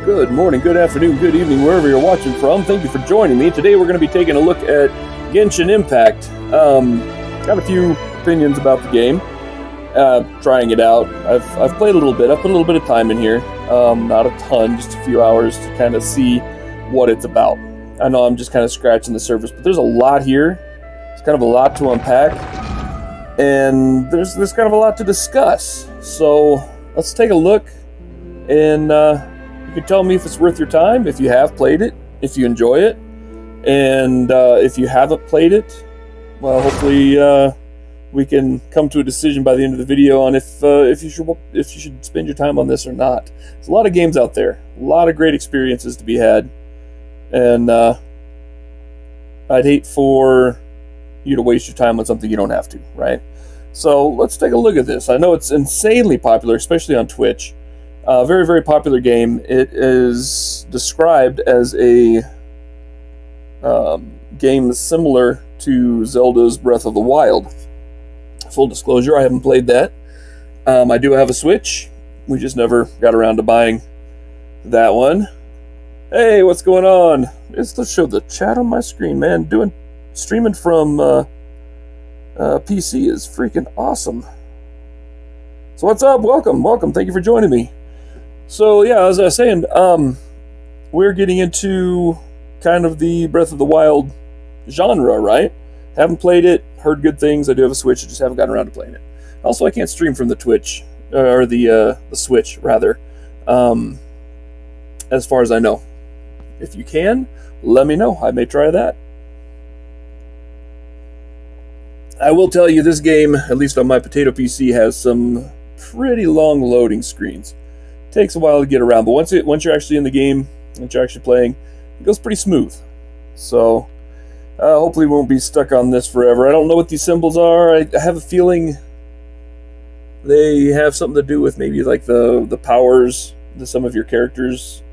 Good morning, good afternoon, good evening, wherever you're watching from. Thank you for joining me. Today we're going to be taking a look at Genshin Impact. Got a few opinions about the game. Trying it out. I've played a little bit. I've put a little bit of time in here. Not a ton, just a few hours to kind of see what it's about. I know I'm just kind of scratching the surface, but there's a lot here. It's kind of a lot to unpack, and there's kind of a lot to discuss. So let's take a look, and you can tell me if it's worth your time, if you have played it, if you enjoy it, and if you haven't played it, well, hopefully we can come to a decision by the end of the video on if you should spend your time on this or not. There's a lot of games out there, a lot of great experiences to be had, and I'd hate for you to waste your time on something you don't have to, right? So let's take a look at this. I know it's insanely popular, especially on Twitch. Very, very popular game. It is described as a game similar to Zelda's Breath of the Wild. Full disclosure, I haven't played that. I do have a Switch. We just never got around to buying that one. Hey, what's going on? Let's show the chat on my screen, man. Streaming from PC is freaking awesome. So what's up? Welcome. Thank you for joining me. So yeah, as I was saying, we're getting into kind of the Breath of the Wild genre, right? Haven't played it, heard good things. I do have a Switch, I just haven't gotten around to playing it. Also, I can't stream from the Twitch, or the Switch, rather, as far as I know. If you can, let me know. I may try that. I will tell you, this game, at least on my potato PC, has some pretty long loading screens. Takes a while to get around, but once you're actually in the game, once you're actually playing, it goes pretty smooth. So hopefully we won't be stuck on this forever. I don't know what these symbols are. I have a feeling they have something to do with maybe like the powers that some of your characters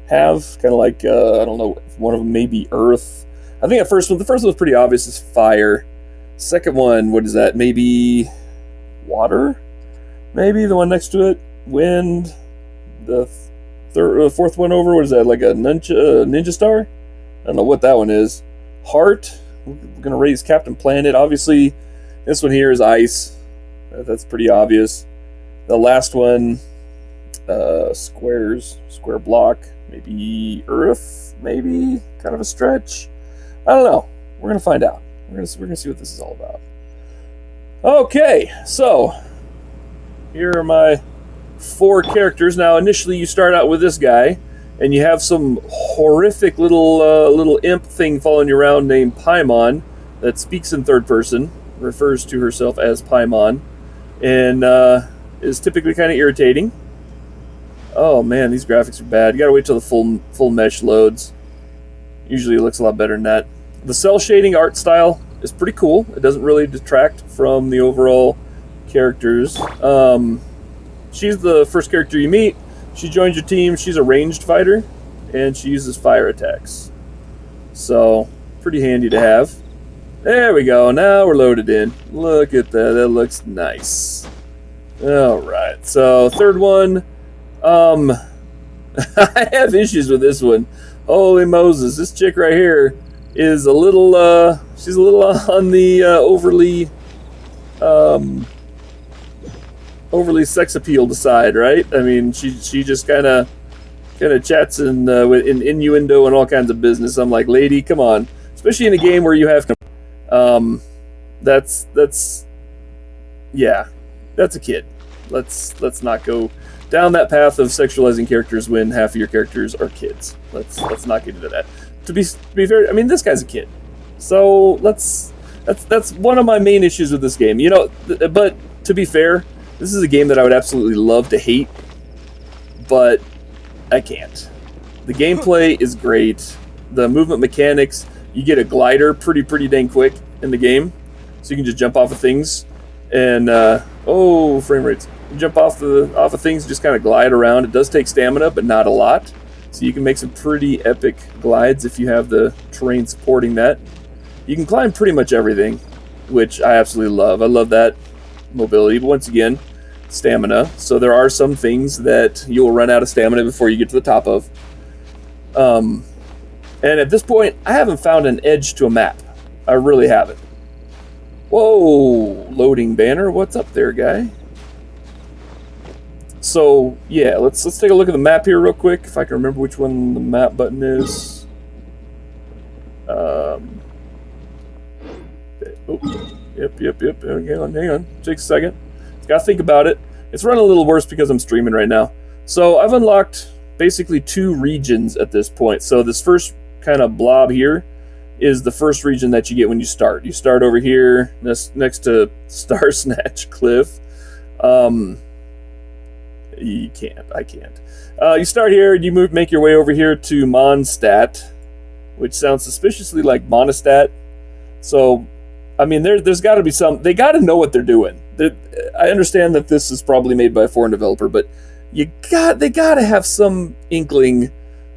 have. Kind of like, I don't know, one of them may be Earth. I think the first one was pretty obvious, is fire. Second one, what is that? Maybe water? Maybe the one next to it, wind. The fourth one over, what is that, like a ninja star? I don't know what that one is. Heart. We're going to raise Captain Planet. Obviously, this one here is ice. That's pretty obvious. The last one, square block. Maybe Earth, maybe? Kind of a stretch. I don't know. We're going to find out. We're going to see what this is all about. Okay, so here are my 4 characters. Now, initially, you start out with this guy, and you have some horrific little imp thing following you around named Paimon that speaks in third person, refers to herself as Paimon, and is typically kind of irritating. Oh man, these graphics are bad. You gotta wait till the full mesh loads. Usually it looks a lot better than that. The cell shading art style is pretty cool. It doesn't really detract from the overall characters. She's the first character you meet. She joins your team. She's a ranged fighter, and she uses fire attacks. So, pretty handy to have. There we go. Now we're loaded in. Look at that. That looks nice. Alright, so third one. I have issues with this one. Holy Moses. This chick right here is a little, she's a little on the overly sex appeal side, right? I mean, she just kind of chats in innuendo and all kinds of business. I'm like, lady, come on. Especially in a game where you have, that's a kid. Let's not go down that path of sexualizing characters when half of your characters are kids. Let's not get into that. To be fair, I mean, this guy's a kid, so that's one of my main issues with this game. You know, but to be fair, this is a game that I would absolutely love to hate, but I can't. The gameplay is great. The movement mechanics, you get a glider pretty dang quick in the game, so you can just jump off of things, and frame rates. You jump off of things, just kind of glide around. It does take stamina, but not a lot, so you can make some pretty epic glides if you have the terrain supporting that. You can climb pretty much everything, which I absolutely love. I love that mobility, but once again, stamina, so there are some things that you'll run out of stamina before you get to the top of. And at this point, I haven't found an edge to a map. I really haven't. Whoa, loading banner. What's up there, guy? So, yeah, let's take a look at the map here real quick, if I can remember which one the map button is. Yep. Hang on. Takes a second. Gotta think about it. It's running a little worse because I'm streaming right now. So, I've unlocked basically 2 regions at this point. So, this first kind of blob here is the first region that you get when you start. You start over here, next to Star Snatch Cliff. I can't. You start here, and you make your way over here to Mondstadt, which sounds suspiciously like Monostat. So, I mean, there's got to be some. They got to know what they're doing. I understand that this is probably made by a foreign developer, but they got to have some inkling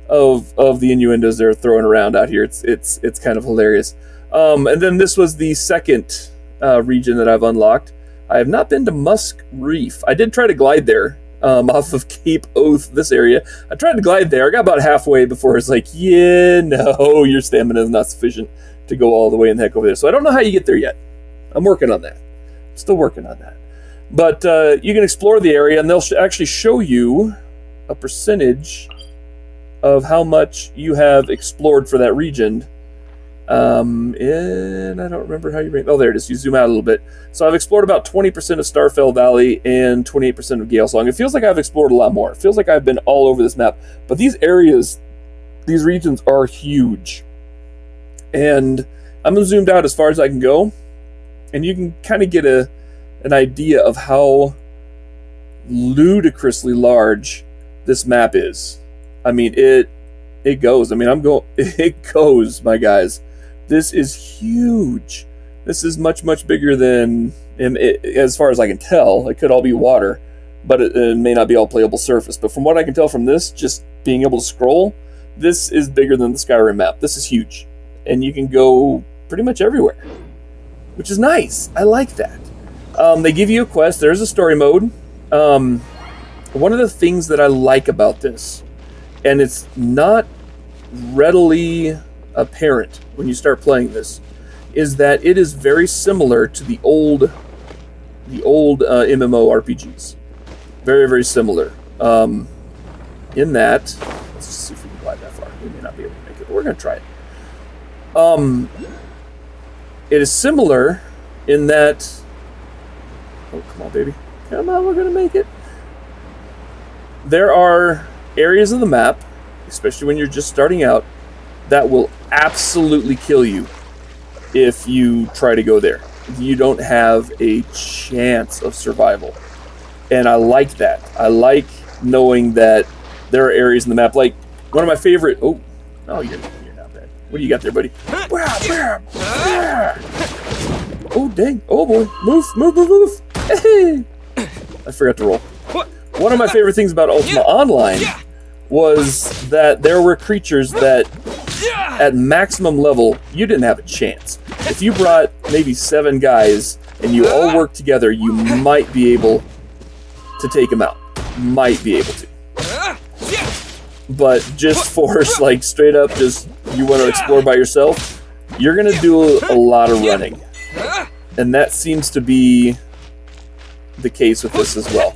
of the innuendos they're throwing around out here. It's kind of hilarious. And then this was the second region that I've unlocked. I have not been to Musk Reef. I did try to glide there. Off of Cape Oath, this area. I tried to glide there. I got about halfway before it's like, yeah, no, your stamina is not sufficient to go all the way in the heck over there. So I don't know how you get there yet. I'm working on that. Still working on that. But you can explore the area, and they'll actually show you a percentage of how much you have explored for that region. And I don't remember how you rank. Oh, there it is. You zoom out a little bit. So I've explored about 20% of Starfell Valley and 28% of Galesong. It feels like I've explored a lot more. It feels like I've been all over this map. But these areas, these regions are huge. And I'm zoomed out as far as I can go. And you can kind of get an idea of how ludicrously large this map is. I mean, it goes. I mean, it goes, my guys. This is huge. This is much, much bigger than, as far as I can tell, it could all be water, but it may not be all playable surface. But from what I can tell from this, just being able to scroll, this is bigger than the Skyrim map. This is huge. And you can go pretty much everywhere, which is nice. I like that. They give you a quest. There's a story mode. One of the things that I like about this, and it's not readily apparent when you start playing this, is that it is very similar to the old MMORPGs. Very, very similar. In that, let's just see if we can glide that far. We may not be able to make it, but we're going to try it. It is similar in that. Oh, come on, baby. Come on, we're going to make it. There are areas of the map, especially when you're just starting out, that will absolutely kill you if you try to go there. You don't have a chance of survival. And I like that. I like knowing that there are areas in the map, like one of my favorite... Oh, you're not bad. What do you got there, buddy? Oh, dang. Oh, boy. Move. Hey! I forgot to roll. One of my favorite things about Ultima Online was that there were creatures that, at maximum level, you didn't have a chance. If you brought maybe 7 guys and you all worked together, you might be able to take them out. Might be able to. But just for, like, straight up, just you want to explore by yourself, you're going to do a lot of running. And that seems to be the case with this as well.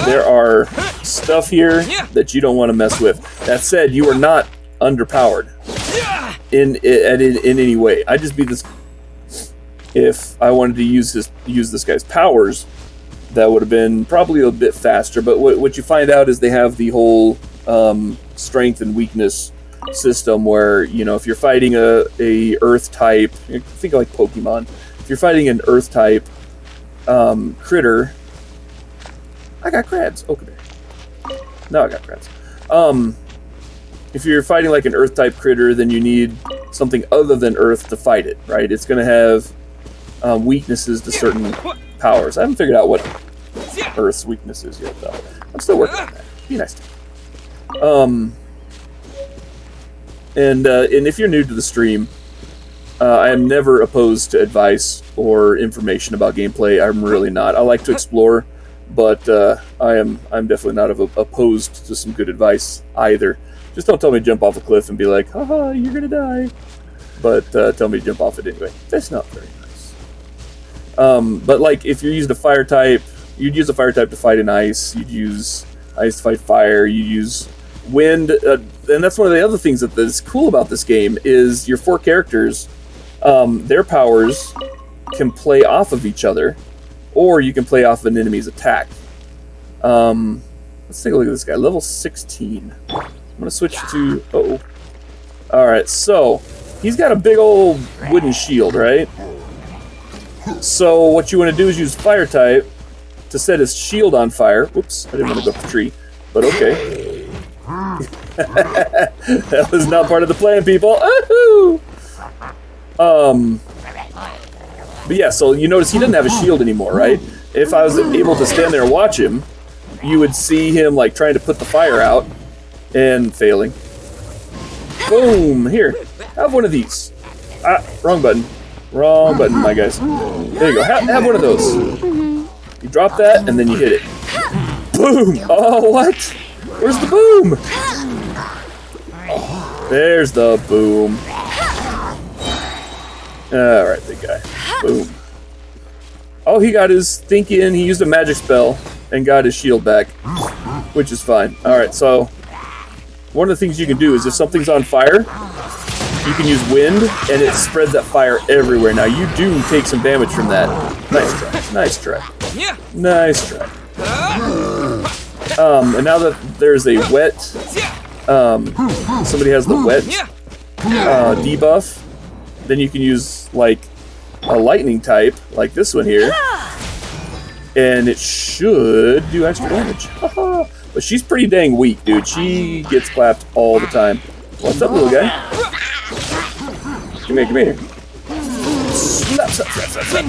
There are stuff here that you don't want to mess with. That said, you are not underpowered in any way. I'd just be this. If I wanted to use this guy's powers, that would have been probably a bit faster. But what you find out is they have the whole strength and weakness system where, you know, if you're fighting a Earth type, think of like Pokemon. If you're fighting an Earth type critter. I got crabs. Okay. No, I got crabs. If you're fighting like an Earth-type critter, then you need something other than Earth to fight it, right? It's going to have weaknesses to certain powers. I haven't figured out what Earth's weakness is yet, though. I'm still working on that. Be nice to me. And if you're new to the stream, I am never opposed to advice or information about gameplay. I'm really not. I like to explore. but I'm definitely not opposed to some good advice either. Just don't tell me to jump off a cliff and be like, haha, you're gonna die. But tell me to jump off it anyway. That's not very nice. But like, if you used a fire type, you'd use a fire type to fight an ice. You'd use ice to fight fire. You use wind, and that's one of the other things that is cool about this game is your 4 characters. Their powers can play off of each other, or you can play off an enemy's attack. Let's take a look at this guy. Level 16. I'm gonna switch to. Uh-oh. All right, so he's got a big old wooden shield, right? So what you want to do is use fire type to set his shield on fire. Whoops, I didn't want to go up the tree, but okay. That was not part of the plan, people. Ahoo! But yeah, so you notice he doesn't have a shield anymore, right? If I was able to stand there and watch him, you would see him like trying to put the fire out and failing. Boom! Here, have one of these. Ah, wrong button. Wrong button, my guys. There you go. Have one of those. You drop that and then you hit it. Boom! Oh, what? Where's the boom? There's the boom. Alright, big guy. Boom. Oh, he got his thinking. He used a magic spell and got his shield back, which is fine. Alright, so one of the things you can do is if something's on fire, you can use wind and it spreads that fire everywhere. Now, you do take some damage from that. Nice try. Nice try. Nice try. And now that there's a wet, somebody has the wet debuff, then you can use like a lightning type, like this one here, and it should do extra damage. But she's pretty dang weak, dude. She gets clapped all the time. What's up, little guy? Come here, come here. Slap, slap, slap, slap, slap.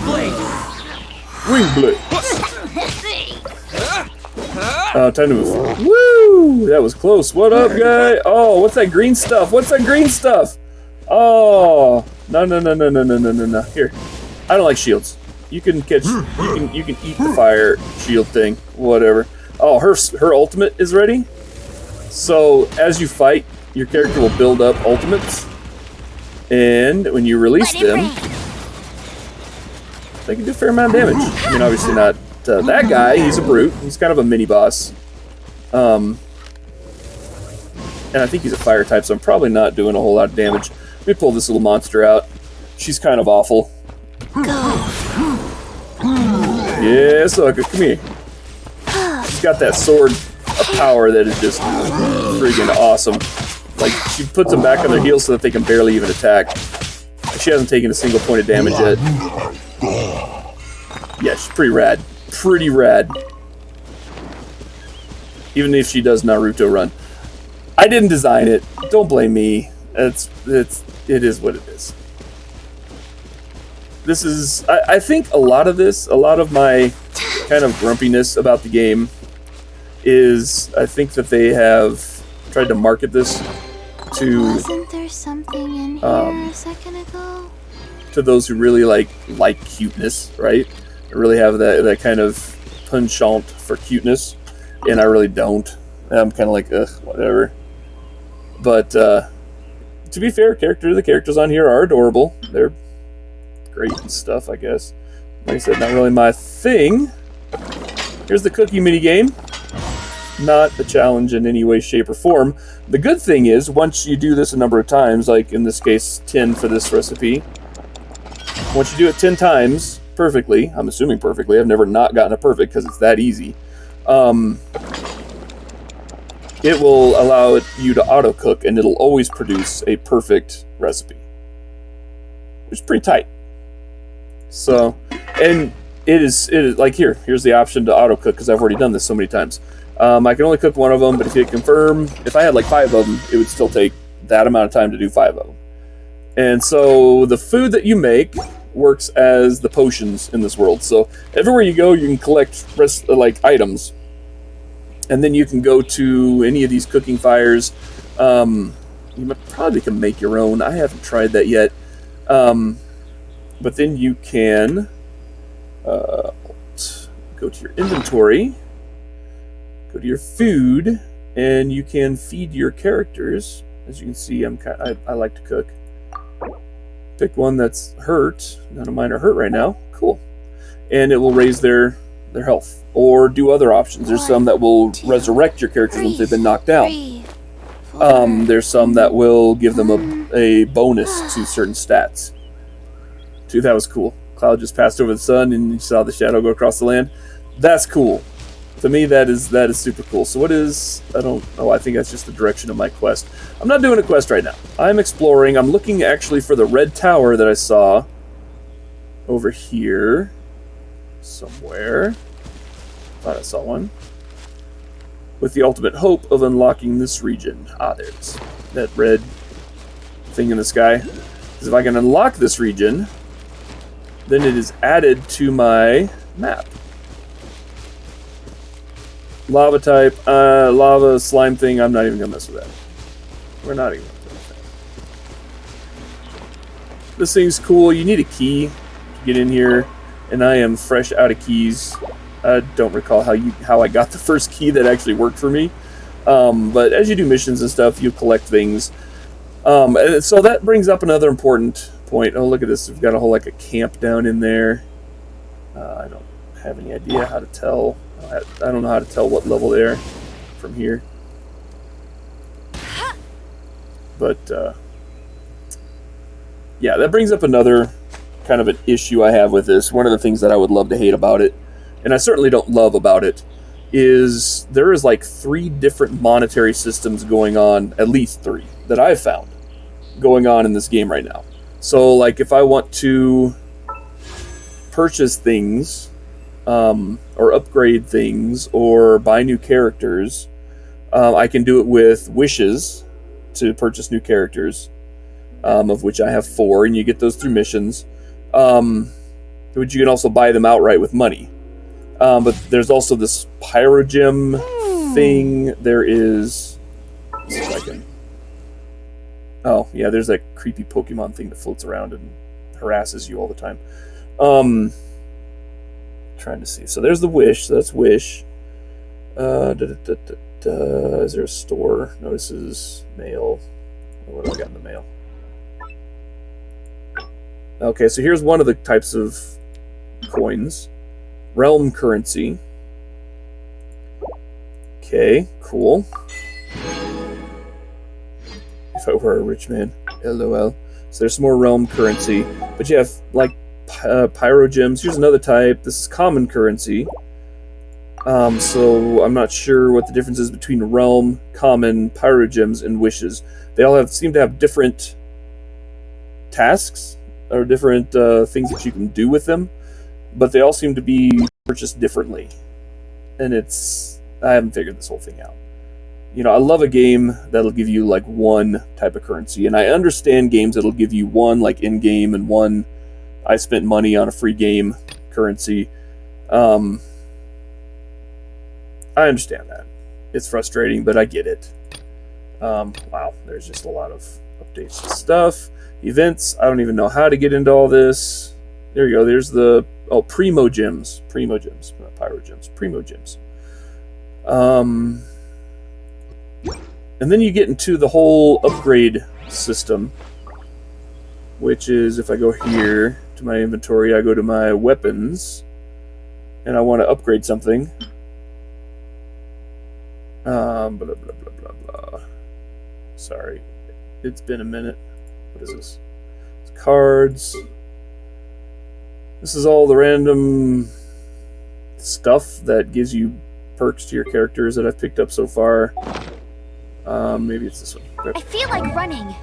Wing blade. Time to move. Woo! That was close. What up, guy? Oh, what's that green stuff? What's that green stuff? Oh, no. Here, I don't like shields. You can catch. You can eat the fire shield thing. Whatever. Oh, her ultimate is ready. So as you fight, your character will build up ultimates, and when you release them, they can do a fair amount of damage. I mean, obviously not that guy. He's a brute. He's kind of a mini boss. And I think he's a fire type, so I'm probably not doing a whole lot of damage. Let me pull this little monster out. She's kind of awful. Yeah, sucker, come here. She's got that sword of power that is just freaking awesome. Like, she puts them back on their heels so that they can barely even attack. She hasn't taken a single point of damage yet. Yeah, she's pretty rad. Pretty rad. Even if she does Naruto run. I didn't design it. Don't blame me. It is what it is. This is, I think a lot of my kind of grumpiness about the game is, I think that they have tried to market this to, wasn't there something in here a second ago? To those who really like cuteness, right? They really have that kind of penchant for cuteness, and I really don't. I'm kind of like, ugh, whatever. But to be fair, the characters on here are adorable. They're great and stuff, I guess. Like I said, not really my thing. Here's the cookie minigame. Not a challenge in any way, shape, or form. The good thing is, once you do this a number of times, like in this case 10 for this recipe, once you do it 10 times perfectly, I'm assuming perfectly, I've never not gotten a perfect because it's that easy, it will allow you to auto cook, and it'll always produce a perfect recipe, which is pretty tight. So, and it is like here's the option to auto cook because I've already done this so many times. I can only cook one of them, but if you confirm, if I had like 5 of them, it would still take that amount of time to do 5 of them. And so the food that you make works as the potions in this world. So everywhere you go, you can collect items, and then you can go to any of these cooking fires. You probably can make your own. I haven't tried that yet. But then you can go to your inventory, go to your food, and you can feed your characters. As you can see, I like to cook. Pick one that's hurt. None of mine are hurt right now. Cool. And it will raise their health. Or do other options. There's some that will resurrect your characters once they've been knocked down. There's some that will give them a bonus to certain stats. Dude, that was cool. Cloud just passed over the sun and you saw the shadow go across the land. That's cool. To me, that is super cool. So what is... I don't know. I think that's just the direction of my quest. I'm not doing a quest right now. I'm exploring. I'm looking actually for the red tower that I saw over here somewhere. Thought I saw one. With the ultimate hope of unlocking this region. Ah, there it is. That red thing in the sky. Because if I can unlock this region, then it is added to my map. Lava type, lava slime thing, I'm not even going to mess with that. We're not even going to mess with that. This thing's cool. You need a key to get in here, and I am fresh out of keys. I don't recall how I got the first key that actually worked for me. But as you do missions and stuff, you collect things. And so that brings up another important point. Oh, look at this. We've got a whole, like, a camp down in there. I don't have any idea how to tell. I don't know how to tell what level they are from here. But, yeah, that brings up another kind of an issue I have with this. One of the things that I would love to hate about it, and I certainly don't love about it, is there is like 3 different monetary systems going on, at least 3, that I've found going on in this game right now. So, like, if I want to purchase things, or upgrade things, or buy new characters, I can do it with wishes to purchase new characters, of which I have 4, and you get those through missions. But you can also buy them outright with money. But there's also this pyrogem thing. There is... Let's see if I can... Oh, yeah, there's that creepy Pokemon thing that floats around and harasses you all the time. Trying to see. So there's the wish. So that's wish. Is there a store? No, this is mail. What do I got in the mail? Okay, so here's one of the types of coins. Realm currency. Okay, cool. If I were a rich man. LOL. So there's some more realm currency. But you have, like, pyrogems. Here's another type. This is common currency. So I'm not sure what the difference is between realm, common, pyrogems, and wishes. They all seem to have different tasks, or different things that you can do with them, but they all seem to be purchased differently. And I haven't figured this whole thing out. You know, I love a game that'll give you, like, one type of currency, and I understand games that'll give you one, like, in-game, and one, I spent money on a free game currency. I understand that. It's frustrating, but I get it. Wow, there's just a lot of updates and stuff. Events, I don't even know how to get into all this. There you go, there's the... Oh, Primo Gems. Primo Gems, not Pyro Gems. Primo Gems. And then you get into the whole upgrade system, which is, if I go here to my inventory, I go to my weapons, and I want to upgrade something. Blah, blah, blah, blah, blah. Sorry. It's been a minute. What is this? It's cards. This is all the random stuff that gives you perks to your characters that I've picked up so far. Maybe it's this one. I feel like running.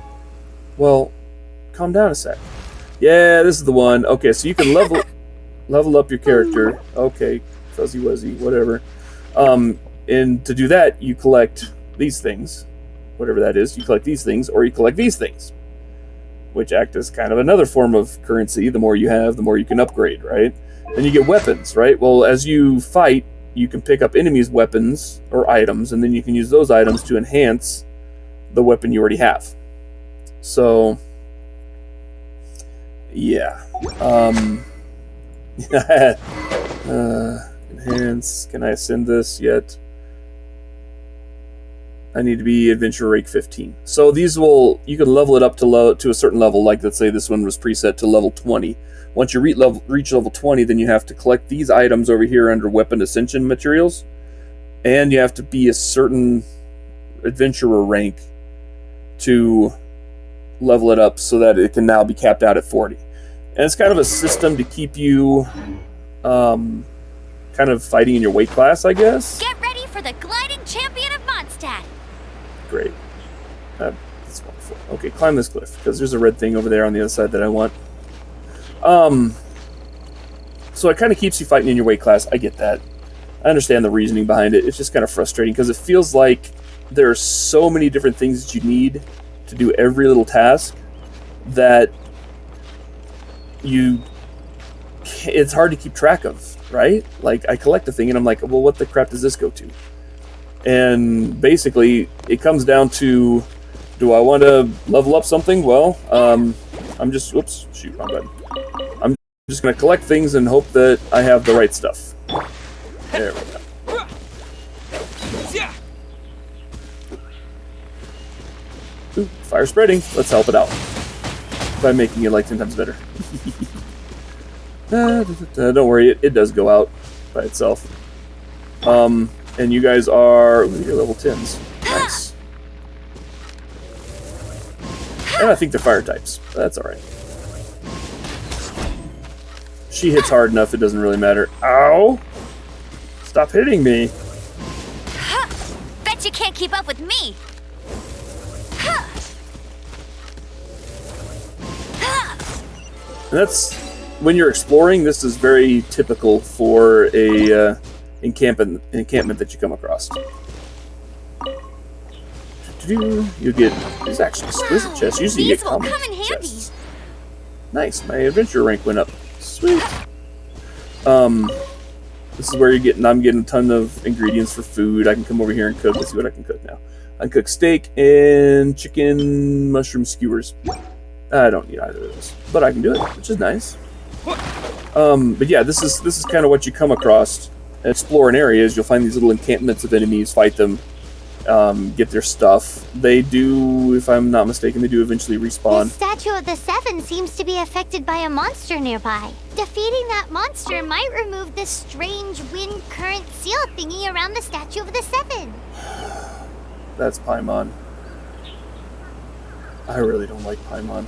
Well, calm down a sec. Yeah, this is the one. Okay, so you can level up your character. Okay, fuzzy wuzzy, whatever. And to do that, you collect these things. Whatever that is, you collect these things, or you collect these things, which act as kind of another form of currency. The more you have, the more you can upgrade, right? Then you get weapons, right? Well, as you fight, you can pick up enemies' weapons or items, and then you can use those items to enhance the weapon you already have. So, yeah. Enhance. Can I ascend this yet? I need to be adventure rank 15. So these you can level it up to a certain level. Like let's say this one was preset to level 20. Once you reach level 20, then you have to collect these items over here under weapon ascension materials, and you have to be a certain adventurer rank to level it up so that it can now be capped out at 40. And it's kind of a system to keep you kind of fighting in your weight class, I guess. Get ready for the gliding champion of Mondstadt. Great. That's wonderful. Okay, climb this cliff, because there's a red thing over there on the other side that I want. So it kind of keeps you fighting in your weight class. I get that. I understand the reasoning behind it. It's just kind of frustrating, because it feels like there are so many different things that you need to do every little task that it's hard to keep track of, right? Like, I collect a thing, and I'm like, well, what the crap does this go to? And basically, it comes down to, do I want to level up something? Well, I'm just, whoops, shoot, wrong button. I'm just going to collect things and hope that I have the right stuff. There we go. Ooh, fire spreading. Let's help it out by making it like 10 times better. Don't worry, it does go out by itself. And you guys are... Ooh, you're level 10s. Nice. And I think they're fire types. That's alright. She hits hard enough, it doesn't really matter. Ow! Stop hitting me! Bet you can't keep up with me! And that's... When you're exploring, this is very typical for a encampment that you come across. You get... These actually exquisite chests. Usually you get common chests. Nice, my adventure rank went up. Sweet. This is where I'm getting a ton of ingredients for food. I can come over here and cook. Let's see what I can cook now. I can cook steak and chicken mushroom skewers. I don't need either of those, but I can do it, which is nice. But yeah, this is kind of what you come across. Explore an area is you'll find these little encampments of enemies, fight them, get their stuff. They do, if I'm not mistaken, they do eventually respawn. The Statue of the Seven seems to be affected by a monster nearby. Defeating that monster might remove this strange wind current seal thingy around the Statue of the Seven. That's Paimon. I really don't like Paimon.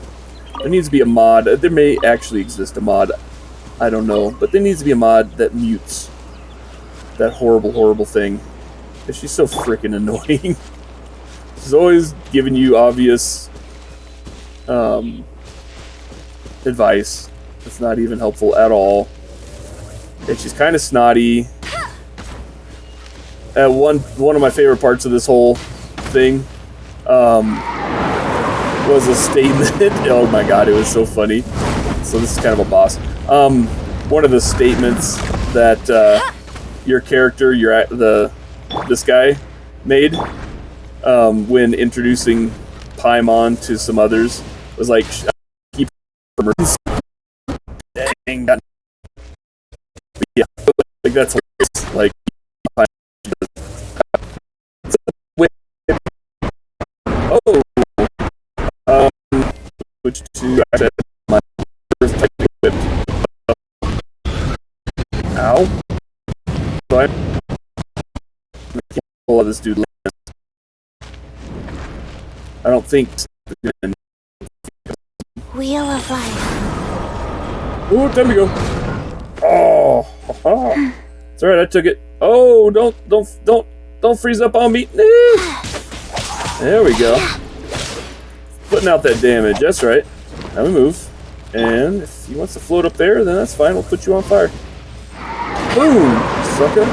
There needs to be a mod. There may actually exist a mod. I don't know. But there needs to be a mod that mutes that horrible, horrible thing. Because she's so freaking annoying. She's always giving you obvious advice. It's not even helpful at all. And she's kind of snotty. One of my favorite parts of this whole thing was a statement. Oh my god, it was so funny. So this is kind of a boss. One of the statements that your character, this guy, made when introducing Paimon to some others was like, "Keep from her." Dang, yeah, like that's hilarious. Like, oh. Switch to access my first type equipped. Ow. So I'm pull of this dude. I don't think. Wheel of Life. Oh, time to go. Oh, it's alright. I took it. Oh, don't freeze up on me. There we go. Putting out that damage, that's right. Now we move. And if he wants to float up there, then that's fine. We'll put you on fire. Boom! Sucker.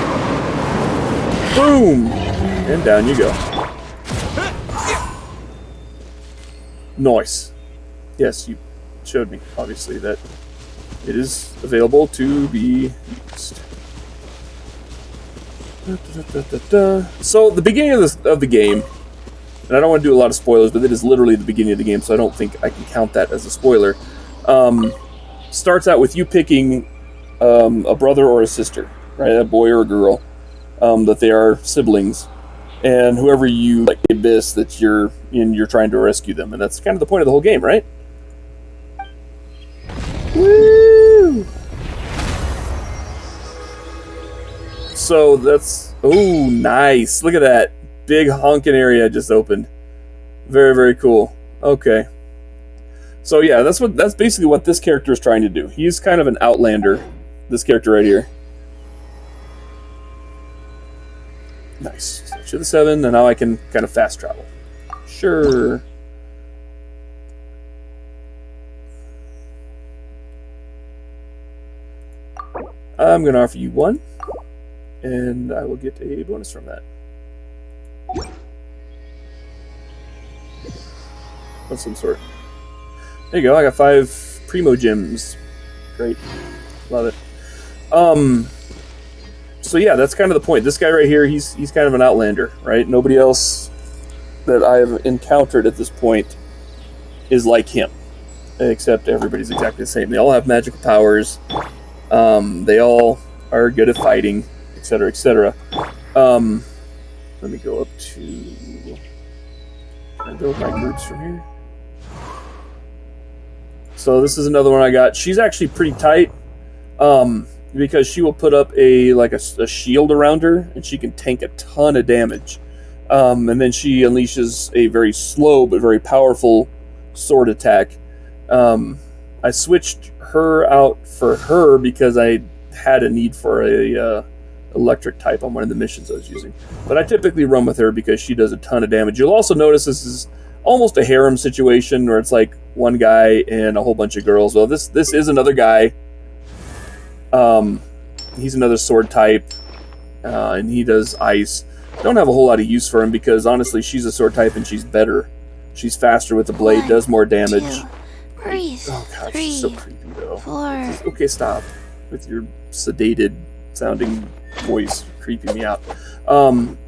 Boom! And down you go. Nice. Yes, you showed me, obviously, that it is available to be used. So, the beginning of the game, and I don't want to do a lot of spoilers, but it is literally the beginning of the game, so I don't think I can count that as a spoiler. Starts out with you picking a brother or a sister. right? A boy or a girl, that they are siblings, and whoever you like abyss that you're trying to rescue them, and that's kind of the point of the whole game, right? Woo! So that's nice. Look at that big honking area just opened. Very, very cool. Okay. So yeah, that's basically what this character is trying to do. He's kind of an outlander, this character right here. Nice. So to the 7, and now I can kind of fast travel. Sure. I'm going to offer you 1, and I will get a bonus from that. Of some sort. There you go, I got 5 Primo Gems. Great. Love it. So yeah, that's kind of the point. This guy right here, he's kind of an outlander, right? Nobody else that I've encountered at this point is like him. Except everybody's exactly the same. They all have magical powers. They all are good at fighting, etc., etc. Let me go up to... Can I build my groups from here? So this is another one I got. She's actually pretty tight, because she will put up a shield around her, and she can tank a ton of damage. And then she unleashes a very slow but very powerful sword attack. I switched her out for her because I had a need for a electric type on one of the missions I was using. But I typically run with her because she does a ton of damage. You'll also notice this is almost a harem situation where it's like one guy and a whole bunch of girls. Well, this is another guy. He's another sword type, and he does ice. I don't have a whole lot of use for him because honestly, she's a sword type and she's better. She's faster with the blade, does more damage. 2, breathe. Oh gosh, 3, she's so creepy though. 4. Okay, stop with your sedated sounding voice, creeping me out.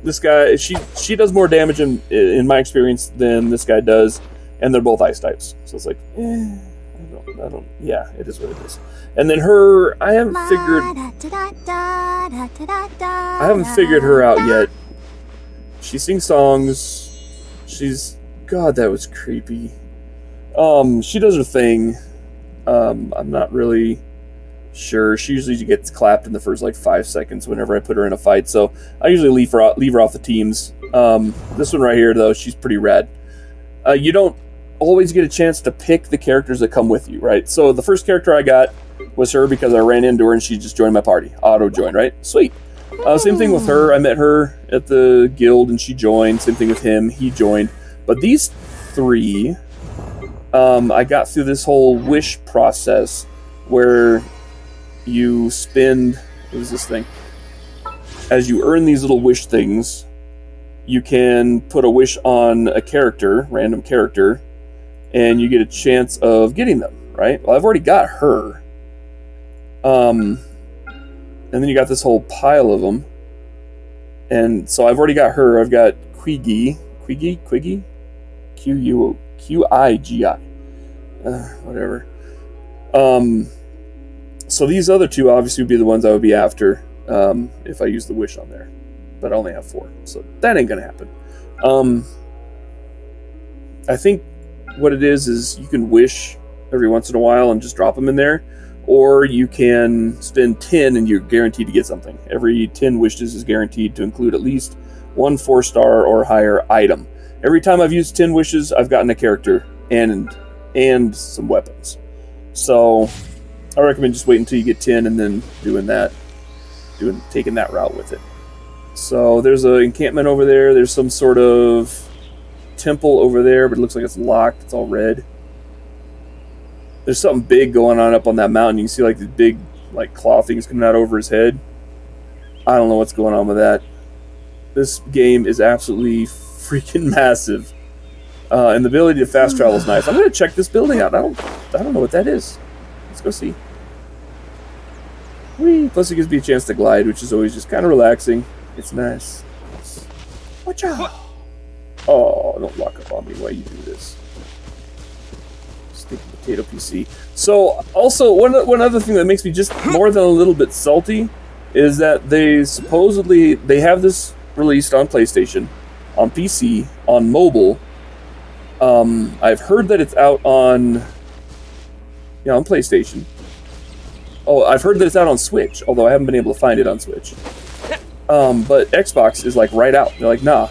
This guy, she does more damage in my experience than this guy does, and they're both ice types. So it's like, I don't. Yeah, it is what it is. And then her, I haven't figured her out yet. She sings songs. God, that was creepy. She does her thing. I'm not really sure. She usually gets clapped in the first 5 seconds whenever I put her in a fight, so I usually leave her off the teams. This one right here, though, she's pretty rad. You don't always get a chance to pick the characters that come with you, right? So the first character I got was her because I ran into her and she just joined my party. Auto join, right? Sweet. Same thing with her. I met her at the guild and she joined. Same thing with him. He joined. But these 3, I got through this whole wish process where you spend... What is this thing? As you earn these little wish things, you can put a wish on a character, random character, and you get a chance of getting them, right? Well, I've already got her. And then you got this whole pile of them. And so I've already got her. I've got Quiggy. Quiggy? Q-I-G-I. Whatever. So these other 2 obviously would be the ones I would be after if I use the wish on there. But I only have 4, so that ain't gonna happen. I think what it is you can wish every once in a while and just drop them in there, or you can spend 10 and you're guaranteed to get something. Every 10 wishes is guaranteed to include at least 1 4-star or higher item. Every time I've used 10 wishes, I've gotten a character and some weapons. So I recommend just waiting until you get 10 and then taking that route with it. So there's an encampment over there. There's some sort of temple over there, but it looks like it's locked. It's all red. There's something big going on up on that mountain. You can see these big claw things coming out over his head. I don't know what's going on with that. This game is absolutely freaking massive. And the ability to fast travel is nice. I'm going to check this building out. I don't know what that is. Let's go see. Whee! Plus it gives me a chance to glide, which is always just kind of relaxing. It's nice. Watch out! Oh, don't lock up on me while you do this. Sticky potato PC. So, also, one other thing that makes me just more than a little bit salty is that they have this released on PlayStation, on PC, on mobile. I've heard that it's out on PlayStation. Oh, I've heard that it's out on Switch, although I haven't been able to find it on Switch. But Xbox is like right out. They're like, no,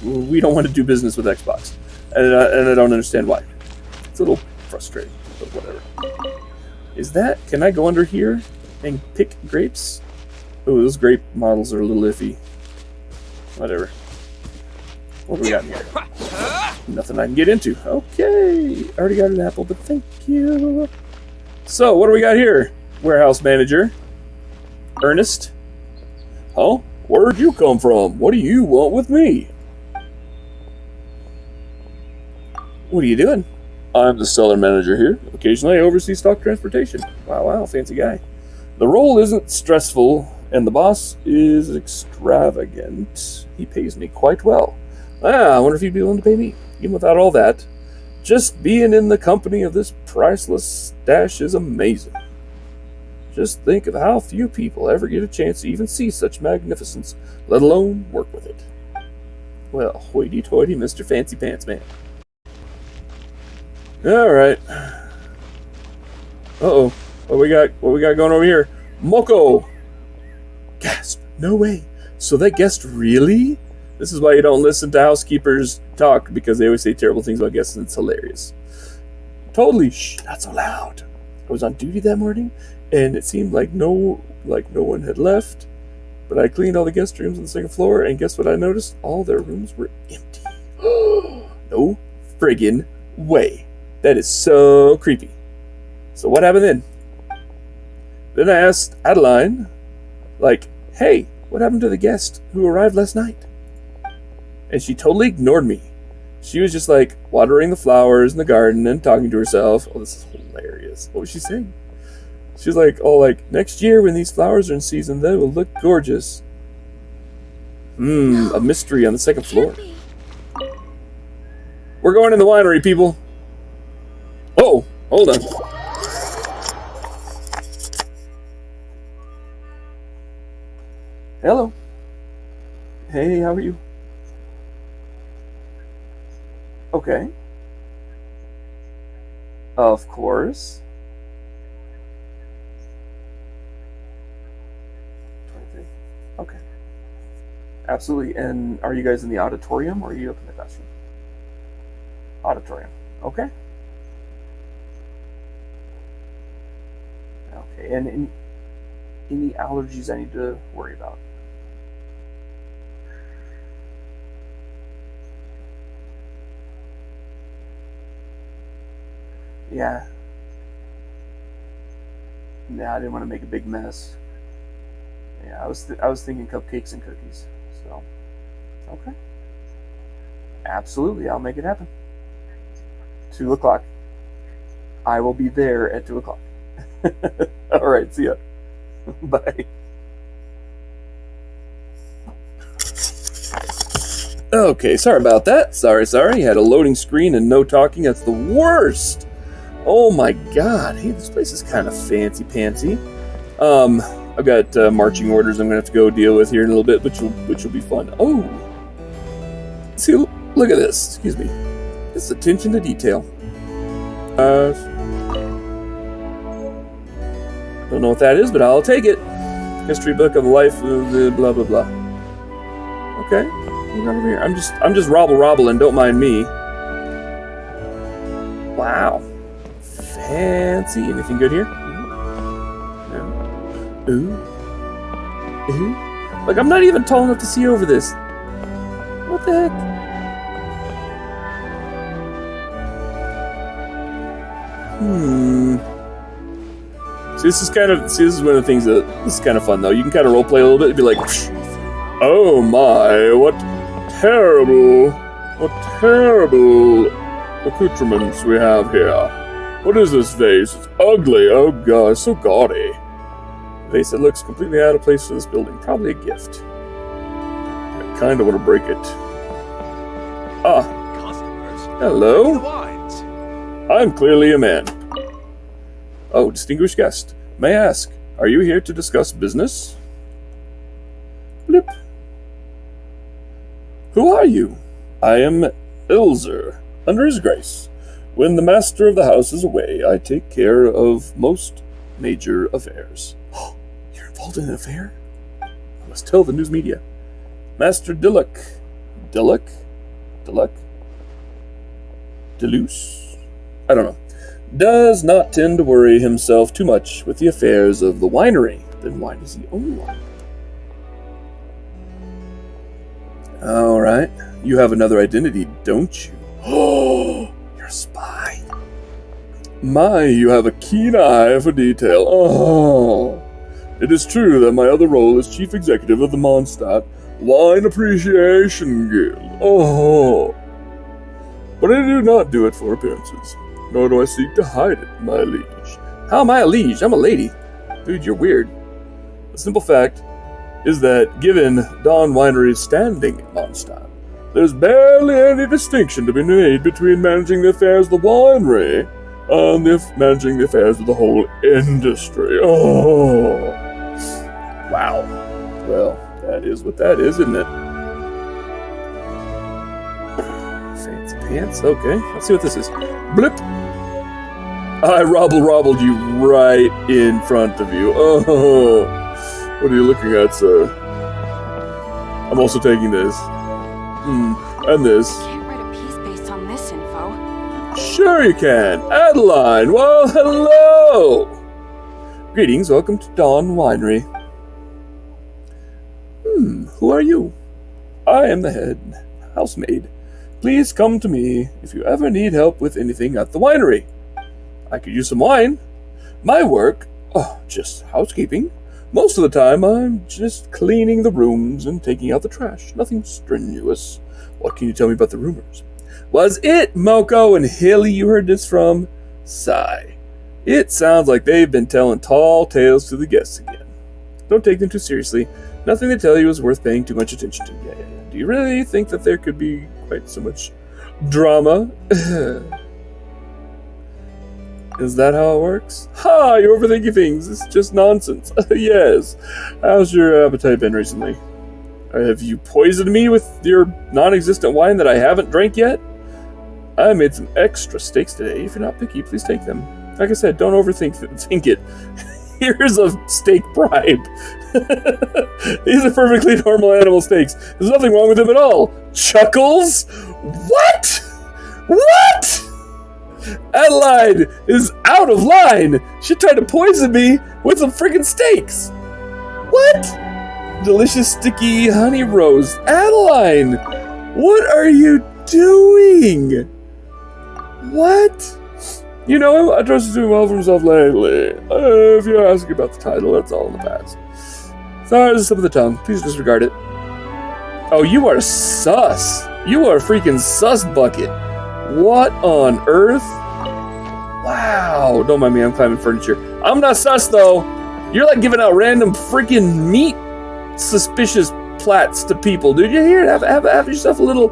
we don't want to do business with Xbox, and I don't understand why. It's a little frustrating, but whatever. Can I go under here and pick grapes? Oh, those grape models are a little iffy. Whatever. What do we got in here? Nothing I can get into. Okay, I already got an apple, but thank you. So, what do we got here? Warehouse manager. Ernest. Huh? Where'd you come from? What do you want with me? What are you doing? I'm the seller manager here. Occasionally I oversee stock transportation. Wow, fancy guy. The role isn't stressful, and the boss is extravagant. He pays me quite well. I wonder if he'd be willing to pay me. Even without all that, just being in the company of this priceless stash is amazing. Just think of how few people ever get a chance to even see such magnificence, let alone work with it. Well, hoity-toity, Mr. Fancy Pants Man. Alright. Uh-oh. What we got going over here? Moko! Gasp. No way. So that guest really? This is why you don't listen to housekeepers talk, because they always say terrible things about guests, and it's hilarious. Totally. Shh, not so loud. I was on duty that morning, and it seemed like no one had left, but I cleaned all the guest rooms on the second floor, and guess what I noticed? All their rooms were empty. No friggin' way. That is so creepy. So what happened then? Then I asked Adeline, hey, what happened to the guest who arrived last night? And she totally ignored me. She was just watering the flowers in the garden and talking to herself. Oh, this is hilarious. What was she saying? She's next year when these flowers are in season, they will look gorgeous. A mystery on the second floor. We're going in the winery, people. Oh, hold on. Hello. Hey, how are you? Okay. Of course. 23. Okay. Absolutely. And are you guys in the auditorium or are you up in the classroom? Auditorium. Okay. Okay. And any allergies I need to worry about? Yeah. Nah, I didn't want to make a big mess. Yeah, I was thinking cupcakes and cookies. So, okay. Absolutely, I'll make it happen. 2 o'clock. I will be there at 2 o'clock. All right, see ya. Bye. Okay, sorry about that. Sorry. Had a loading screen and no talking. That's the worst. Oh my god. Hey, this place is kind of fancy-pantsy. I've got marching orders I'm going to have to go deal with here in a little bit, which will be fun. Oh! See, look at this. Excuse me. It's attention to detail. Don't know what that is, but I'll take it. History book of the life of the blah blah blah. Okay, what's over here? I'm just robbling. Don't mind me. Wow, fancy. Anything good here? No. Ooh. Like I'm not even tall enough to see over this. What the heck? This is one of the things this is kind of fun though. You can kind of role play a little bit and be like, oh my, what terrible accoutrements we have here. What is this vase? It's ugly. Oh god, it's so gaudy. A vase that looks completely out of place for this building. Probably a gift. I kind of want to break it. Ah. Hello. I'm clearly a man. Oh, distinguished guest. May I ask, are you here to discuss business? Who are you? I am Ilzer, under his grace. When the master of the house is away, I take care of most major affairs. You're involved in an affair? I must tell the news media. Master Dilluck. Deleuze? I don't know. Does not tend to worry himself too much with the affairs of the winery. Then why does he own one? Alright. You have another identity, don't you? Oh, you're a spy. My, you have a keen eye for detail. Oh. It is true that my other role is chief executive of the Mondstadt Wine Appreciation Guild. Oh. But I do not do it for appearances, nor do I seek to hide it, my liege. How am I a liege? I'm a lady. Dude, you're weird. The simple fact is that, given Dawn Winery's standing in Mondstadt, there's barely any distinction to be made between managing the affairs of the winery and managing the affairs of the whole industry. Oh. Wow. Well, that is what that is, isn't it? Fancy pants. Okay, let's see what this is. Blip. I robbled you right in front of you. Oh, what are you looking at, sir? I'm also taking this. And this. Can't write a piece based on this info. Sure you can. Adeline, well, hello. Greetings, welcome to Dawn Winery. Who are you? I am the head housemaid. Please come to me if you ever need help with anything at the winery. I could use some wine. My work, just housekeeping. Most of the time, I'm just cleaning the rooms and taking out the trash. Nothing strenuous. What can you tell me about the rumors? Was it Moko and Hilly you heard this from? Sigh. It sounds like they've been telling tall tales to the guests again. Don't take them too seriously. Nothing they tell you is worth paying too much attention to. Yeah. Do you really think that there could be quite so much drama? Is that how it works? Ha! You're overthinking things. It's just nonsense. Yes. How's your appetite been recently? Have you poisoned me with your non-existent wine that I haven't drank yet? I made some extra steaks today. If you're not picky, please take them. Like I said, don't overthink it. Here's a steak bribe. These are perfectly normal animal steaks. There's nothing wrong with them at all. Chuckles? What? What? Adeline is out of line. She tried to poison me with some friggin' steaks. What? Delicious sticky honey rose. Adeline, what are you doing? What? You know, I trust he's doing well for himself lately. If you're asking about the title, that's all in the past. Sorry, there's a slip of the tongue. Please disregard it. Oh, you are sus. You are a freaking sus bucket. What on earth? Wow. Don't mind me, I'm climbing furniture. I'm not sus, though. You're like giving out random freaking meat suspicious plats to people. Did you hear it? Have yourself a little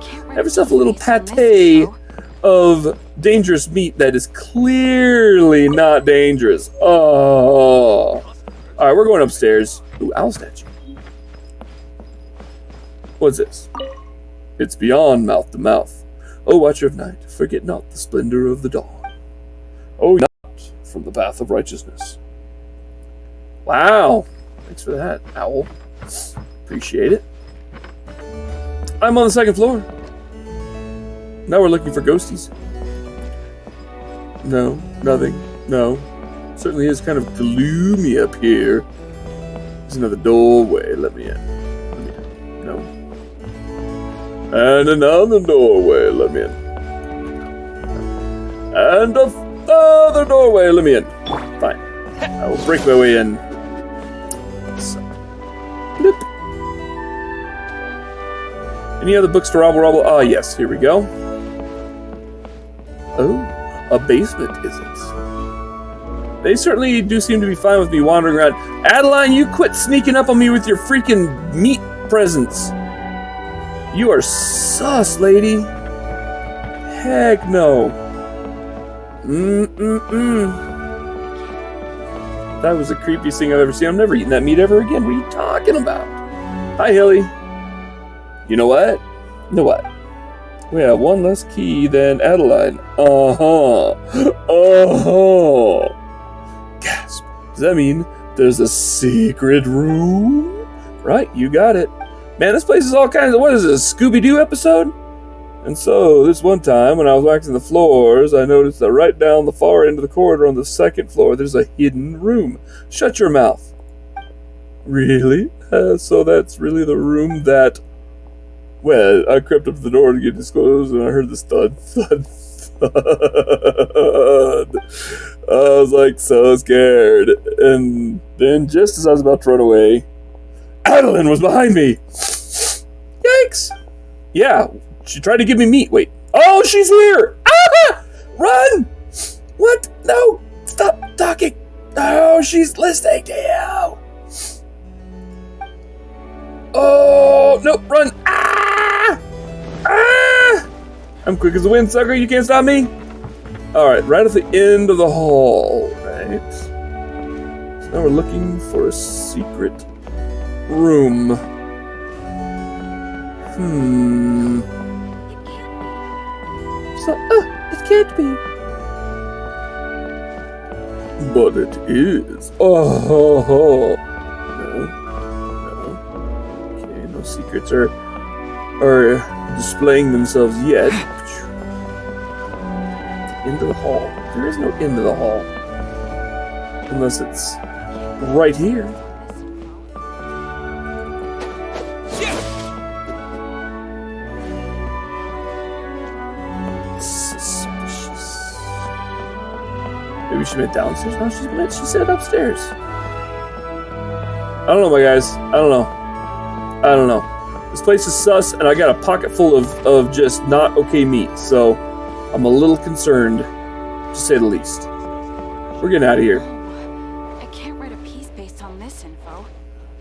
pate of dangerous meat that is clearly not dangerous. Oh. Alright, we're going upstairs. Ooh, owl statue. What's this? It's beyond mouth to mouth. O watcher of night, forget not the splendor of the dawn. Oh, not from the path of righteousness. Wow. Thanks for that, owl. Appreciate it. I'm on the second floor. Now we're looking for ghosties. No, nothing. No. Certainly is kind of gloomy up here. There's another doorway. Let me in. No. And another doorway. Let me in. And another doorway. Let me in. Fine. I will break my way in. So. Blip. Any other books to robble? Ah, yes. Here we go. Oh, a basement, is it? They certainly do seem to be fine with me wandering around. Adeline, you quit sneaking up on me with your freaking meat presents. You are sus, lady. Heck no. That was the creepiest thing I've ever seen. I'm never eating that meat ever again. What are you talking about? Hi, Hilly. You know what? You know what? We have one less key than Adeline. Gasp. Does that mean there's a secret room? Right, you got it. Man, this place is all kinds of... What is this, a Scooby-Doo episode? And so, this one time, when I was waxing the floors, I noticed that right down the far end of the corridor on the second floor, there's a hidden room. Shut your mouth. Really? So that's really the room that... Well, I crept up to the door to get disclosed, and I heard this thud, thud, thud. I was like so scared. And then, just as I was about to run away, Adeline was behind me. Yikes. Yeah, she tried to give me meat. Wait. Oh, she's here! Ah! Run! What? No! Stop talking! Oh, she's listening to you! Oh, no, run! Ah! Ah! I'm quick as the wind, sucker. You can't stop me. Alright, right at the end of the hall, right? So now we're looking for a secret room. So, it can't be. But it is. Oh. No. Okay, no secrets are displaying themselves yet. End of the hall. There is no end of the hall. Unless it's right here. Suspicious. Maybe she went downstairs. No, she said upstairs. I don't know, my guys. I don't know. This place is sus, and I got a pocket full of just not okay meat, so I'm a little concerned, to say the least. We're getting out of here. I can't write a piece based on this info.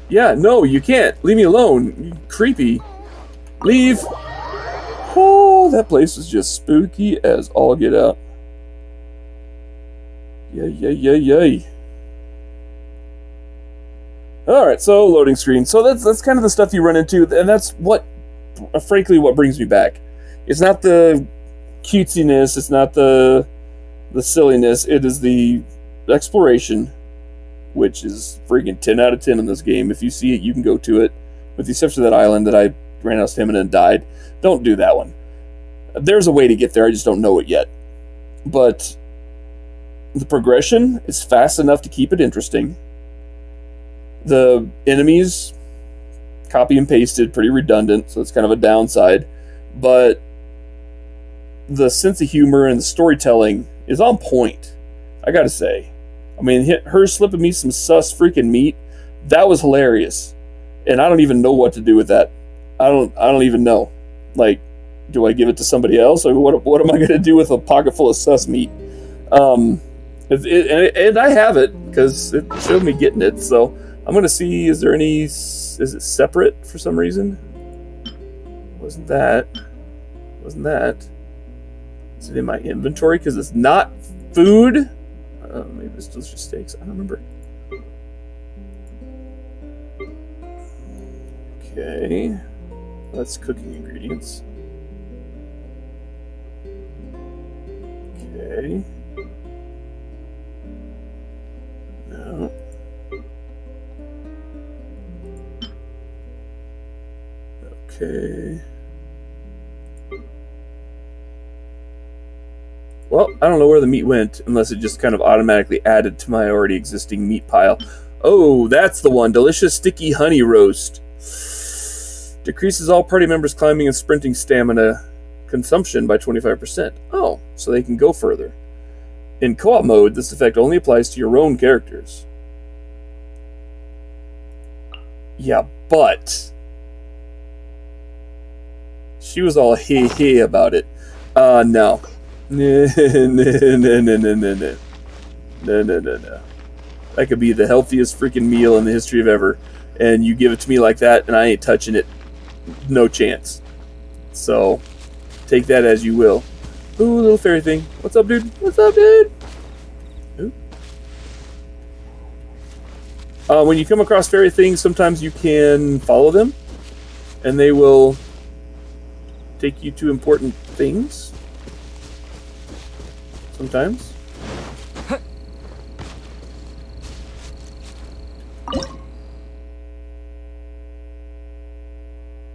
Yeah, no, you can't. Leave me alone. You creepy. Leave. Oh, that place is just spooky as all get out. Yay. Alright, so loading screen. So that's kind of the stuff you run into, and that's what, frankly, what brings me back. It's not the cutesiness, it's not the silliness, it is the exploration, which is freaking 10 out of 10 in this game. If you see it, you can go to it, with the exception of that island that I ran out of stamina and died. Don't do that one. There's a way to get there, I just don't know it yet. But the progression is fast enough to keep it interesting. The enemies, copy and pasted, pretty redundant, so it's kind of a downside. But the sense of humor and the storytelling is on point, I gotta say. I mean, her slipping me some sus freaking meat, that was hilarious. And I don't even know what to do with that. I don't even know. Like, do I give it to somebody else? Or what am I gonna do with a pocket full of sus meat? And I have it, because it showed me getting it, so I'm going to see, is it separate for some reason? Wasn't that? Is it in my inventory because it's not food? Maybe it's delicious steaks, I don't remember. Okay, that's cooking ingredients. Okay. No. Okay. Well, I don't know where the meat went, unless it just kind of automatically added to my already existing meat pile. Oh, that's the one. Delicious sticky honey roast. Decreases all party members' climbing and sprinting stamina consumption by 25%. Oh, so they can go further. In co-op mode, this effect only applies to your own characters. Yeah, but she was all hee about it. No. No. That could be the healthiest freaking meal in the history of ever, and you give it to me like that, and I ain't touching it. No chance. So, take that as you will. Ooh, little fairy thing. What's up, dude? Ooh. When you come across fairy things, sometimes you can follow them, and they will take you to important things. Sometimes.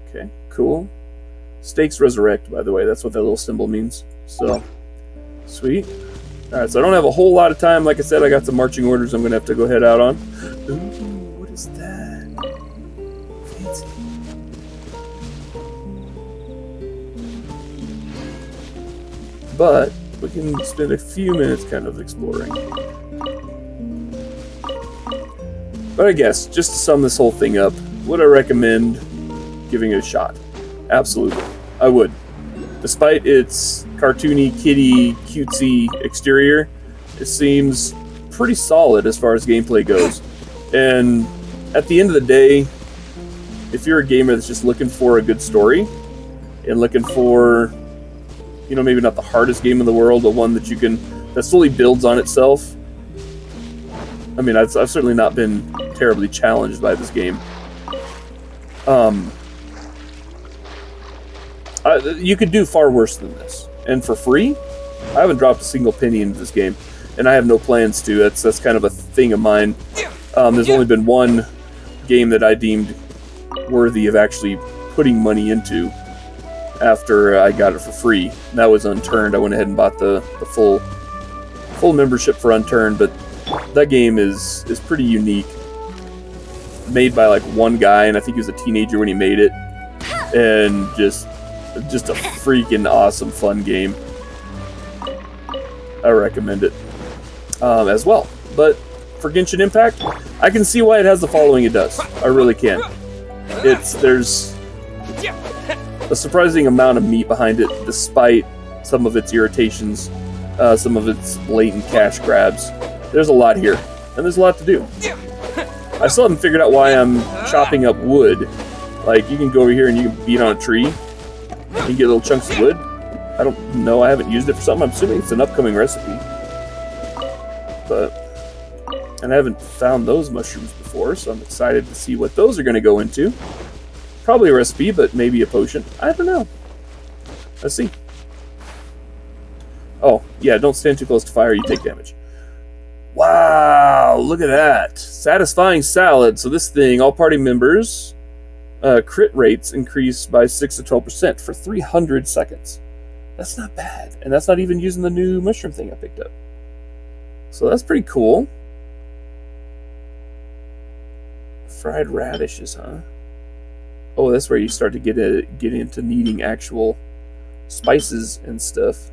Okay, cool. Stakes resurrect, by the way. That's what that little symbol means. So, sweet. Alright, so I don't have a whole lot of time. Like I said, I got some marching orders I'm going to have to go head out on. Ooh, what is that? Fancy. But we can spend a few minutes kind of exploring. But I guess, just to sum this whole thing up, would I recommend giving it a shot? Absolutely. I would. Despite its cartoony, kiddie, cutesy exterior, it seems pretty solid as far as gameplay goes. And at the end of the day, if you're a gamer that's just looking for a good story, and looking for, you know, maybe not the hardest game in the world, but one that you can, that slowly builds on itself. I mean, I've certainly not been terribly challenged by this game. You could do far worse than this. And for free, I haven't dropped a single penny into this game. And I have no plans to. That's kind of a thing of mine. There's only been one game that I deemed worthy of actually putting money into after I got it for free. And that was Unturned. I went ahead and bought the full membership for Unturned, but that game is pretty unique. Made by like one guy, and I think he was a teenager when he made it. And just a freaking awesome fun game. I recommend it as well. But for Genshin Impact, I can see why it has the following it does. I really can. There's a surprising amount of meat behind it, despite some of its irritations, some of its blatant cash grabs. There's a lot here, and there's a lot to do. I still haven't figured out why I'm chopping up wood. Like, you can go over here and you can beat on a tree and get little chunks of wood. I don't know, I haven't used it for something. I'm assuming it's an upcoming recipe. And I haven't found those mushrooms before, so I'm excited to see what those are going to go into. Probably a recipe, but maybe a potion. I don't know. Let's see. Oh, yeah, don't stand too close to fire, you take damage. Wow, look at that. Satisfying salad. So this thing, all party members, crit rates increase by 6 to 12% for 300 seconds. That's not bad. And that's not even using the new mushroom thing I picked up. So that's pretty cool. Fried radishes, huh? Oh, that's where you start to get into needing actual spices and stuff.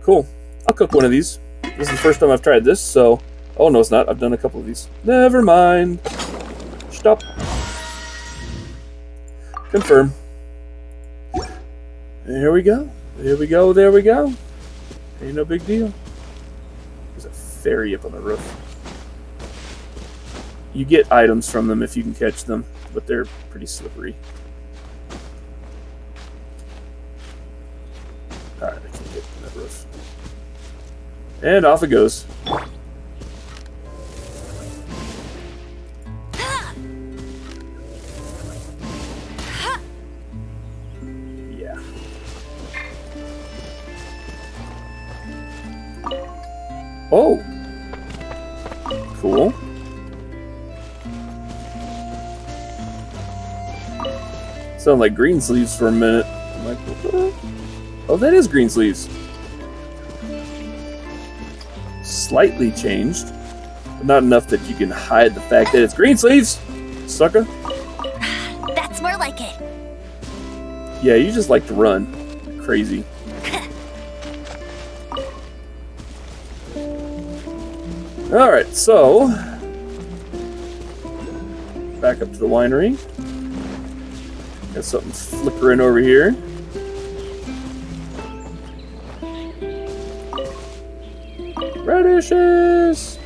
Cool. I'll cook one of these. This is the first time I've tried this, so... Oh, no, it's not. I've done a couple of these. Never mind. Stop. Confirm. There we go. There we go. There we go. Ain't no big deal. There's a fairy up on the roof. You get items from them if you can catch them, but they're pretty slippery. Alright, I can't get to that roof. And off it goes. Yeah. Oh! Cool. Sound like green sleeves for a minute. I'm like, what? Oh, that is green sleeves. Slightly changed, but not enough that you can hide the fact that it's green sleeves, sucker. That's more like it. Yeah, you just like to run. Crazy. Alright, so back up to the winery. Got something flickering over here. Radishes!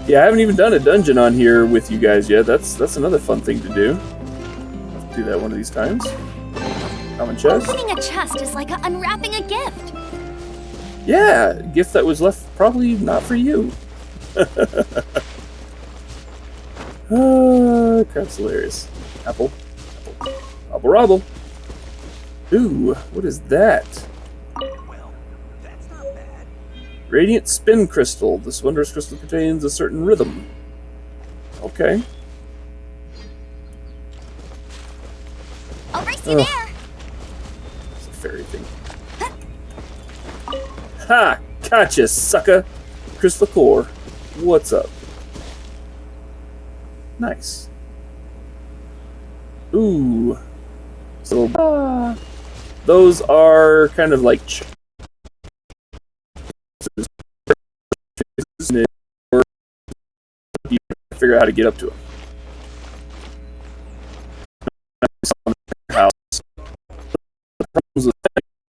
Yeah, I haven't even done a dungeon on here with you guys yet. That's another fun thing to do. I'll have to do that one of these times. Common chest. Opening a chest is like unwrapping a gift. Yeah, a gift that was left probably not for you. Crap's hilarious. Apple. Apple robble. Ooh, what is that? Well, that's not bad. Radiant spin crystal. This wondrous crystal contains a certain rhythm. Okay. I'll race you there. It's a fairy thing. Ha! Gotcha, sucker! Crystal core. What's up? Nice. Ooh. So, those are kind of like figure out how to get up to them. The problems with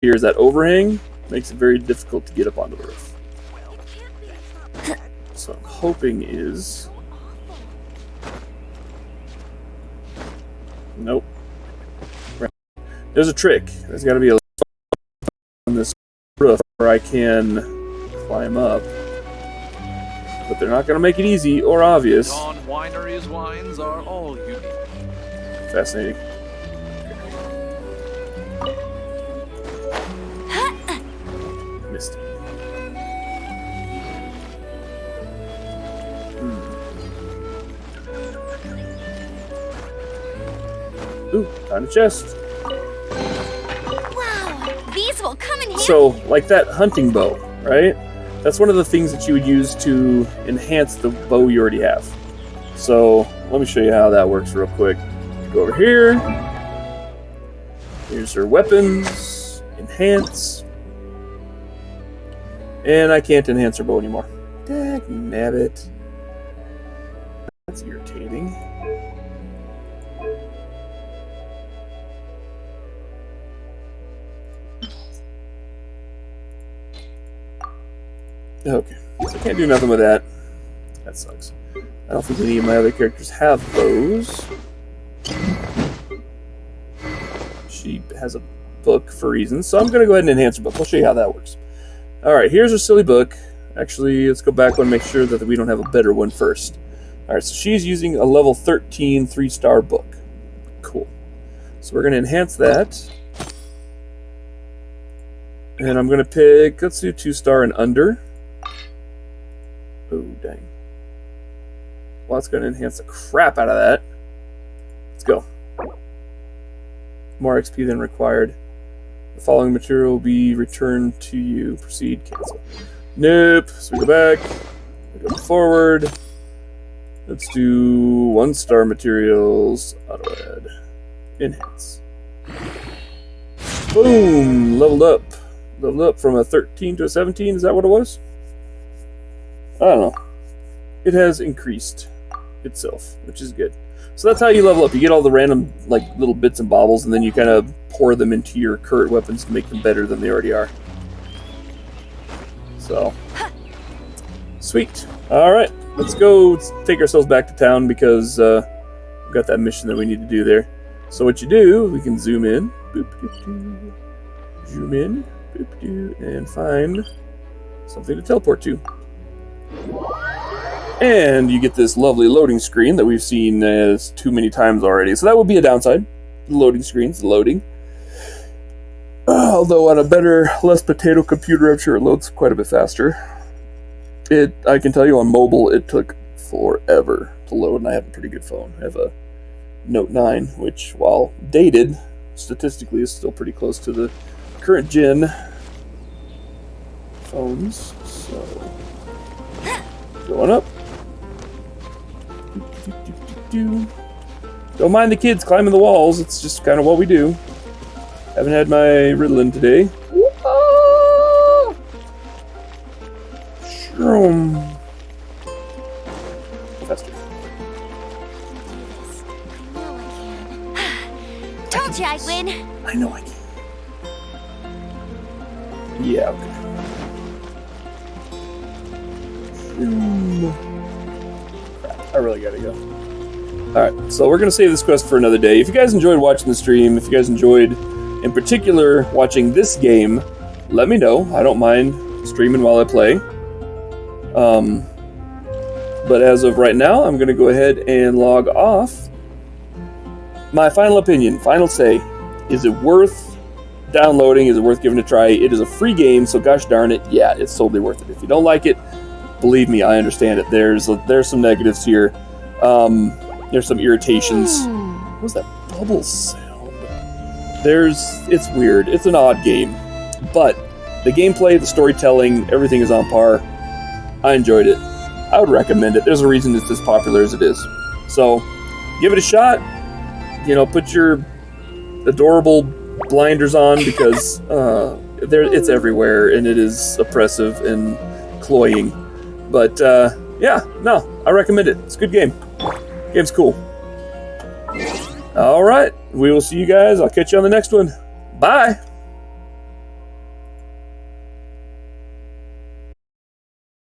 here is that overhang makes it very difficult to get up onto the roof. So I'm hoping is... Nope. Right. There's a trick. There's got to be a on this roof where I can climb up. But they're not going to make it easy or obvious. Dawn Winery's wines are all unique. Fascinating. Misty. Ooh, found a chest. Wow, these will come in handy. So, like that hunting bow, right? That's one of the things that you would use to enhance the bow you already have. So, let me show you how that works real quick. Go over here. Here's her weapons. Enhance. And I can't enhance her bow anymore. Dagnabbit. That's irritating. Okay, so I can't do nothing with that. That sucks. I don't think any of my other characters have bows. She has a book for reasons, so I'm going to go ahead and enhance her book. I'll show you how that works. Alright, here's her silly book. Actually, let's go back and make sure that we don't have a better one first. Alright, so she's using a level 13 3-star book. Cool. So we're going to enhance that. And I'm going to pick, let's do 2-star and under. Oh, dang. Well, that's going to enhance the crap out of that. Let's go. More XP than required. The following material will be returned to you. Proceed, cancel. Nope. So we go back. We go forward. Let's do 1-star materials. Auto add. Enhance. Boom! Leveled up. Leveled up from a 13 to a 17. Is that what it was? I don't know. It has increased itself, which is good. So that's how you level up. You get all the random, like, little bits and baubles, and then you kind of pour them into your current weapons to make them better than they already are. So, sweet. All right, let's go take ourselves back to town because we've got that mission that we need to do there. So what you do, we can zoom in, boop, doop, doo. Zoom in, boop, doo, and find something to teleport to. And you get this lovely loading screen that we've seen as too many times already. So that would be a downside. The loading screen's loading. Although on a better, less potato computer, I'm sure it loads quite a bit faster. I can tell you on mobile, it took forever to load, and I have a pretty good phone. I have a Note 9, which, while dated, statistically is still pretty close to the current gen phones. So, going up. Don't mind the kids climbing the walls, it's just kind of what we do. Haven't had my Ritalin today. Shroom. Faster. Told you I'd win. I know I can. Yeah, okay. Crap, I really gotta go. Alright, so we're gonna save this quest for another day. If you guys enjoyed watching the stream, if you guys enjoyed, in particular, watching this game, let me know. I don't mind streaming while I play. But as of right now, I'm going to go ahead and log off. My final opinion, final say, is it worth downloading? Is it worth giving it a try? It is a free game, so gosh darn it, yeah, it's totally worth it. If you don't like it, believe me, I understand it. There's some negatives here. There's some irritations. What was that bubble sound? It's weird. It's an odd game. But the gameplay, the storytelling, everything is on par. I enjoyed it. I would recommend it. There's a reason it's as popular as it is. So, give it a shot. You know, put your adorable blinders on because it's everywhere and it is oppressive and cloying. But, yeah, no, I recommend it. It's a good game. Game's cool. Alright, we will see you guys. I'll catch you on the next one. Bye!